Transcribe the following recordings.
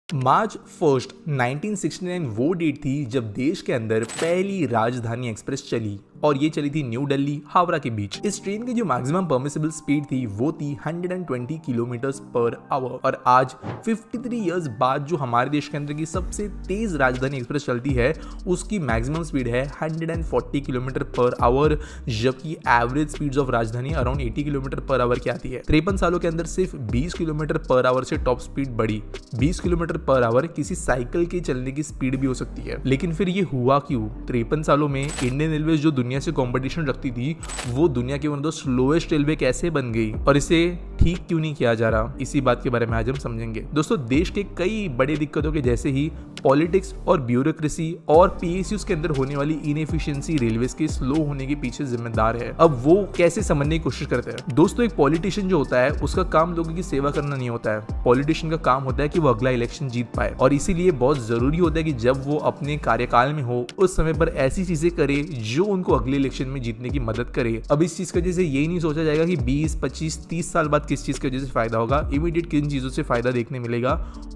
मार्च 1 1969 वो डेट थी जब देश के अंदर पहली राजधानी एक्सप्रेस चली और ये चली थी न्यू दिल्ली हावड़ा के बीच। इस ट्रेन की जो मैक्सिमम परमिसिबल स्पीड थी वो थी 120 किलोमीटर्स पर आवर। और आज 53 इयर्स बाद जो हमारे देश के अंदर की सबसे तेज राजधानी एक्सप्रेस चलती है उसकी मैक्सिमम स्पीड है 140 किलोमीटर पर आवर, जबकि एवरेज स्पीड ऑफ राजधानी अराउंड 80 किलोमीटर पर आवर की आती है। 53 सालों के अंदर सिर्फ 20 किलोमीटर पर आवर से टॉप स्पीड बढ़ी। 20 किलोमीटर पर आवर किसी साइकिल के चलने की स्पीड भी हो सकती है। लेकिन फिर ये हुआ क्यों? 53 सालों में इंडियन रेलवे जो दुनिया से कंपटीशन रखती थी वो दुनिया के one of the slowest railway कैसे बन गई और इसे ठीक क्यों नहीं किया जा रहा? इसी बात के बारे में आज हम समझेंगे। दोस्तों, देश के कई बड़ी दिक्कतों के जैसे ही पॉलिटिक्स और ब्यूरोक्रेसी और पीएसयूज के अंदर होने वाली इनएफिशिएंसी रेलवेज के स्लो होने के पीछे जिम्मेदार है। अब वो कैसे समझने की कोशिश करते हैं? दोस्तों, एक पॉलिटिशियन जो होता है उसका काम लोगों की सेवा करना नहीं होता है। पॉलिटिशियन का काम होता है कि वो अगला इलेक्शन जीत पाए और इसीलिए बहुत जरूरी होता है कि जब वो अपने कार्यकाल में हो उस समय पर ऐसी चीजें करे जो उनको अगले इलेक्शन में जीतने की मदद करे। अब इस चीज की वजह से यही नहीं सोचा जाएगा कि 20, 25, 30 साल बाद किस चीज की वजह से फायदा होगा, इमीडिएट किन चीजों से फायदा देखने मिलेगा,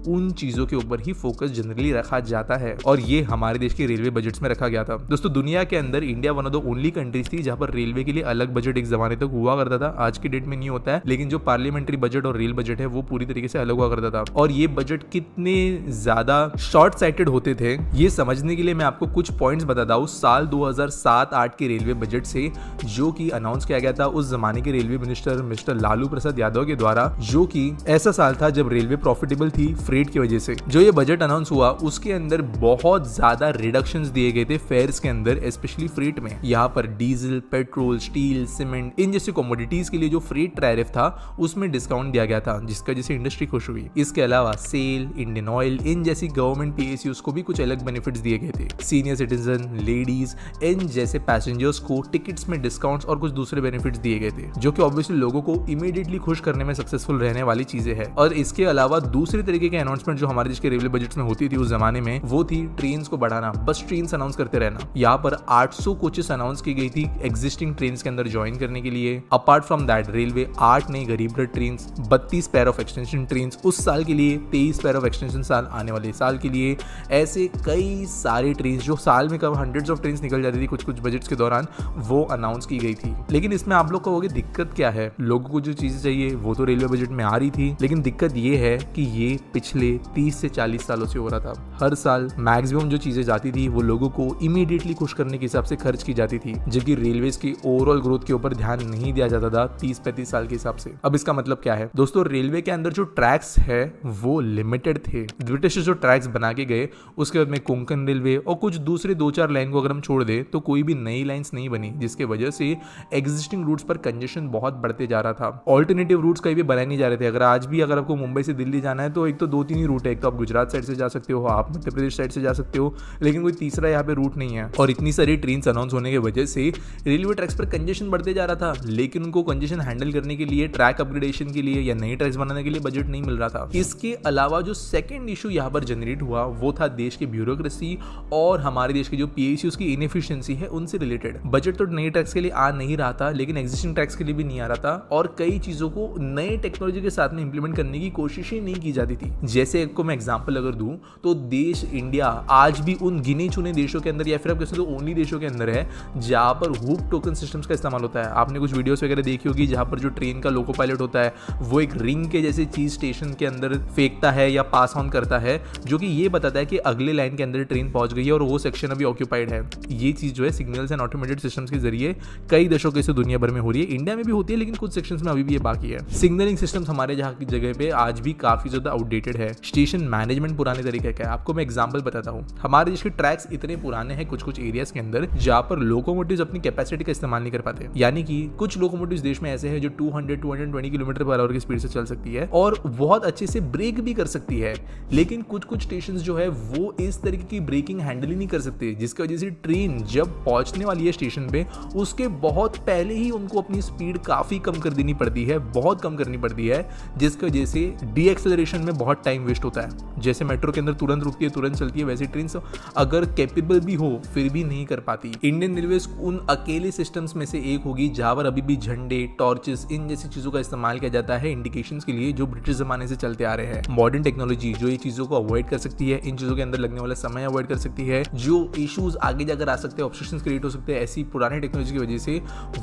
उन चीजों के ऊपर ही फोकस जनरली रखा जाता है और ये हमारे देश के रेलवे बजट्स में रखा गया था। दोस्तों, दुनिया के अंदर India one of the only countries थी जहां पर रेलवे के लिए अलग बजट एक जमाने तक हुआ करता था। आज की डेट में नहीं होता है, लेकिन जो पार्लियामेंट्री बजट और रेल बजट है वो पूरी तरीके से अलग हुआ करता था। और ये बजट कितने ज्यादा शॉर्ट साइटेड होते थे ये समझने के लिए मैं आपको कुछ पॉइंट्स बताता हूँ साल 2007-8 के रेलवे बजट से, जो कि अनाउंस किया गया था उस जमाने के railway minister mister Lalu Prasad Yadav के द्वारा, जो कि ऐसा साल था जब रेलवे प्रॉफिटेबल थी फ्रेट की वजह से। जो ये बजट अनाउंस हुआ उसके अंदर बहुत ज्यादा रिडक्शंस दिए गए थे फेयर्स के अंदर, स्पेशली फ्रेट में। यहाँ पर डीजल, पेट्रोल, स्टील, सीमेंट इन जैसी कमोडिटीज के लिए जो फ्रेट टैरिफ था उसमें डिस्काउंट दिया गया था, जिसका जैसे इंडस्ट्री खुश हुई। इसके अलावा सेल, इंडियन ऑयल इन जैसी गवर्नमेंट पीएसयूज को भी कुछ अलग बेनिफिट्स दिए गए थे। सीनियर सिटीजन, लेडीज इन जैसे पैसेंजर्स को टिकट्स में डिस्काउंट्स और कुछ दूसरे बेनिफिट्स दिए गए थे, जो कि ऑब्वियसली लोगों को इमीडिएटली खुश करने में सक्सेसफुल रहने वाली चीजें हैं। और इसके अलावा दूसरे तरीके के अनाउंसमेंट जो हमारे देश के रेलवे बजट में होती थी उस जमाने में, वो थी ट्रेन को बढ़ाना, बस ट्रेन अनाउंस करते रहना। यहाँ पर 800 कोचेस अनाउंस की गई थी एग्जिस्टिंग ट्रेन के अंदर ज्वाइन करने के लिए। अपार्ट फ्रॉम दैट रेलवे 8 नई गरीब रथ train, 32 pair of extension train उस साल के लिए, 23 पैर ऑफ एक्सटेंशन साल आने वाले साल के लिए, ऐसे कई सारे ट्रेन जो साल में कब हंड्रेड्स ऑफ ट्रेन निकल जाती थी कुछ कुछ बजट्स के दौरान, वो अनाउंस की गई थी। लेकिन इसमें आप लोग कहोगे दिक्कत क्या है? लोगों को जो चीजें चाहिए वो तो रेलवे बजट में आ रही थी, लेकिन दिक्कत ये है कि ये पिछले 30 से 40 सालों से हो रहा था। हर साल मैक्सिमम जो चीजें जाती थी वो लोगों को इमीडिएटली खुश करने के हिसाब से खर्च की जाती थी, जबकि रेलवेज की ओवरऑल ग्रोथ के ऊपर ध्यान नहीं दिया जाता था 30-35 साल के हिसाब से। अब इसका मतलब क्या है? दोस्तों, रेलवे के अंदर जो ट्रैक्स है वो लिमिटेड थे। ब्रिटिश जो ट्रैक्स बना के गए उसके बाद में कोंकण रेलवे और कुछ दूसरे 2-4 लाइन को अगर हम छोड़ दे तो कोई भी नई लाइंस नहीं बनी, जिसके वजह से एग्जिस्टिंग रूट्स पर कंजेशन बहुत बढ़ते जा रहा था। ऑल्टरनेटिव रूट्स कहीं भी बनाए नहीं जा रहे थे। अगर आपको मुंबई से दिल्ली जाना है तो एक तो 2-3 ही रूट है। एक तो आप गुजरात साइड से जा सकते हो, आप मध्य प्रदेश साइड से जा सकते हो, लेकिन कोई तीसरा यहाँ पे रूट नहीं है। और इतनी सारी ट्रेन अनाउंस होने की वजह से रेलवे ट्रैक्स पर कंजेशन बढ़ते जा रहा था, लेकिन उनको कंजेशन हैंडल करने के लिए, ट्रैक अपग्रेडेशन के लिए या नए ट्रैक्स बनाने के लिए बजट नहीं मिल रहा था। इसके अलावा जो सेकंड इशू यहाँ पर जनरेट हुआ वो था देश की ब्यूरोक्रेसी और हमारे देश के जो पीएसयूज की इनएफिशिएंसी है उनसे रिलेटेड। बजट तो नए ट्रैक्स के लिए आ नहीं रहा था, लेकिन एग्जिस्टिंग ट्रैक्स के लिए भी नहीं आ रहा था और कई चीजों को नए टेक्नोलॉजी के साथ में इंप्लीमेंट करने की कोशिश ही नहीं की जाती थी। जैसे आपको मैं एग्जांपल अगर दूं तो देश इंडिया आज भी उन गिने चुने देशों के अंदर या फिर आप कह सकते हो ओनली देशों के अंदर है जहां पर हुप टोकन सिस्टम्स का इस्तेमाल होता है। आपने कुछ वीडियोस वगैरह देखी होगी जहां पर जो ट्रेन का लोको पायलट होता है वो एक रिंग के जैसे चीज स्टेशन के अंदर फेंकता है या पास ऑन करता है, जो कि ये बताता है कि अगले लाइन के अंदर ट्रेन पहुंच गई है और वो सेक्शन अभी ऑक्यूपाइड है। ये चीज जो है सिग्नल्स एंड ऑटोमेटेड सिस्टम्स के जरिए कई देशों से दुनिया भर में हो रही है। इंडिया में भी होती है लेकिन कुछ सेक्शंस में अभी भी ये बाकी है। सिग्नलिंग सिस्टम्स हमारे जहाँ की जगह पे आज भी काफी ज्यादा आउटडेटेड है। स्टेशन मैनेजमेंट पुराने तरीके का है। आपको मैं एग्जांपल बताता हूँ। हमारे देश के ट्रैक्स इतने पुराने हैं कुछ एरियाज के अंदर जहाँ पर लोकोमोटिव्स अपनी कैपेसिटी का इस्तेमाल नहीं कर पाते, यानी कि कुछ लोकोमोटिव्स देश में ऐसे हैं जो 200-220 किलोमीटर पर आवर की स्पीड से चल सकती है और बहुत अच्छे से ब्रेक भी कर सकती है, लेकिन कुछ स्टेशन जो है वो इस तरीके की ब्रेकिंग हैंडल ही नहीं कर सकते, जिसकी वजह से ट्रेन जब पहुंचने वाली है स्टेशन पे उसके बहुत पहले ही उनको अपनी स्पीड काफी कम कर देनी पड़ती है, बहुत कम करनी पड़ती है, जिसकी वजह से डी एक्सेलरेशन में बहुत टाइम वेस्ट होता है। जैसे मेट्रो के अंदर तुरंत रुकती है, तुरंत चलती है, वैसे ट्रेन अगर कैपेबल भी हो फिर भी नहीं कर पाती। इंडियन रेलवे उन अकेले सिस्टम्स में से एक होगी जहां पर अभी भी झंडे, टॉर्चेस, इन जैसी चीजों का इस्तेमाल किया जाता है इंडिकेशंस के लिए, जो ब्रिटिश जमाने से चलते आ रहे हैं। मॉडर्न टेक्नोलॉजी जो ये चीजों को अवॉइड कर सकती है, इन चीजों के अंदर लगने वाला समय अवॉइड कर सकती है, जो इश्यूज आगे जाकर आ सकते हैं, ऑब्स्ट्रक्शंस क्रिएट हो सकते हैं, ऐसी पुरानी टेक्नोलॉजी की वजह से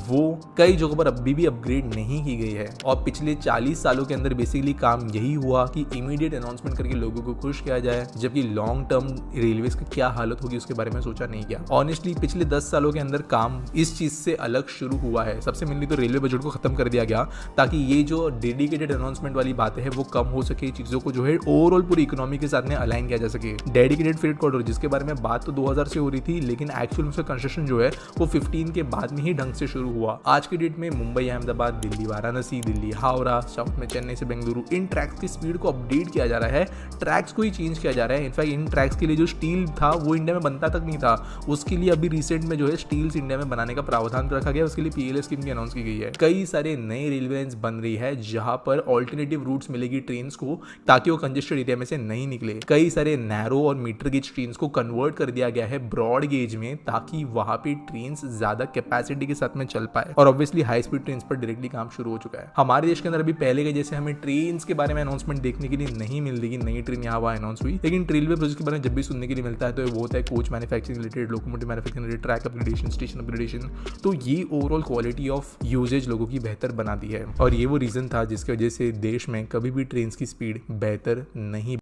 वो कई जगहों पर अभी भी अपग्रेड नहीं की गई है। और पिछले 40 सालों के अंदर बेसिकली काम यही हुआ कि इमीडिएट अनाउंसमेंट करके लोगों को खुश किया जाए, जबकि लॉन्ग टर्म रेलवेज की क्या हालत होगी उसके बारे में सोचा नहीं गया। ऑनेस्टली पिछले 10 सालों के अंदर काम इस चीज से अलग शुरू हुआ है। सबसे मेनली तो रेलवे बजट को खत्म कर दिया गया ताकि ये जो डेडिकेटेड अनाउंसमेंट वाली बातें हैं वो कम हो सके, चीजों को जो है ओवरऑल पूरी इकोनॉमी के साथ में अलाइन किया जा सके। डेडिकेटेड फ्रेट कॉरिडोर जिसके बारे में बात तो 2000 से हो रही थी, लेकिन एक्चुअल उसका कंस्ट्रक्शन जो है वो 15 के बाद में ही ढंग से शुरू हुआ। आज की डेट में मुंबई अहमदाबाद, दिल्ली वाराणसी, दिल्ली हावड़ा, साउथ में चेन्नई से बेंगलुरु, इन ट्रैक्स की स्पीड को अपडेट किया जा रहा है, ट्रैक्स को ही चेंज किया जा रहा है। इनफैक्ट इन ट्रैक्स के लिए जो स्टील था वो इंडिया में बनता तक नहीं था, उसके लिए अभी रिसेंट में जो है स्टील्स इंडिया में बनाने का प्रावधान रखा गया, उसके लिए पीएलए स्कीम की अनाउंस की गई है। कई सारे नए रेलवे लाइंस बन रही है जहां पर ऑल्टरनेटिव रूट्स मिलेगी ट्रेन्स को, ताकि वो कंजेस्टेड एरिया में से नहीं निकले। कई सारे नैरो और मीटर गेज ट्रेन्स को कन्वर्ट कर दिया गया है ब्रॉड गेज में, ताकि वहां पे ट्रेन्स ज्यादा कैपेसिटी के साथ में चल पाए। और ऑब्वियसली हाई स्पीड ट्रेन्स पर डायरेक्टली काम शुरू हो चुका है। हमारे देश के अंदर अभी पहले के जैसे हमें ट्रेन्स के बारे में अनाउंसमेंट देखने के लिए नहीं मिल रही, नई ट्रेन यहाँ वहाँ अनाउंस हुई, लेकिन रेलवे प्रोजेक्ट के बारे में जब भी सुनने के लिए मिलता है तो वो होता है coach manufacturing related, locomotive manufacturing related, track upgradation, station upgradation. तो ये ओवरऑल क्वालिटी ऑफ यूजेज लोगों की बेहतर बना दी है, और ये वो रीजन था जिसकी वजह से देश में कभी भी ट्रेन की स्पीड बेहतर नहीं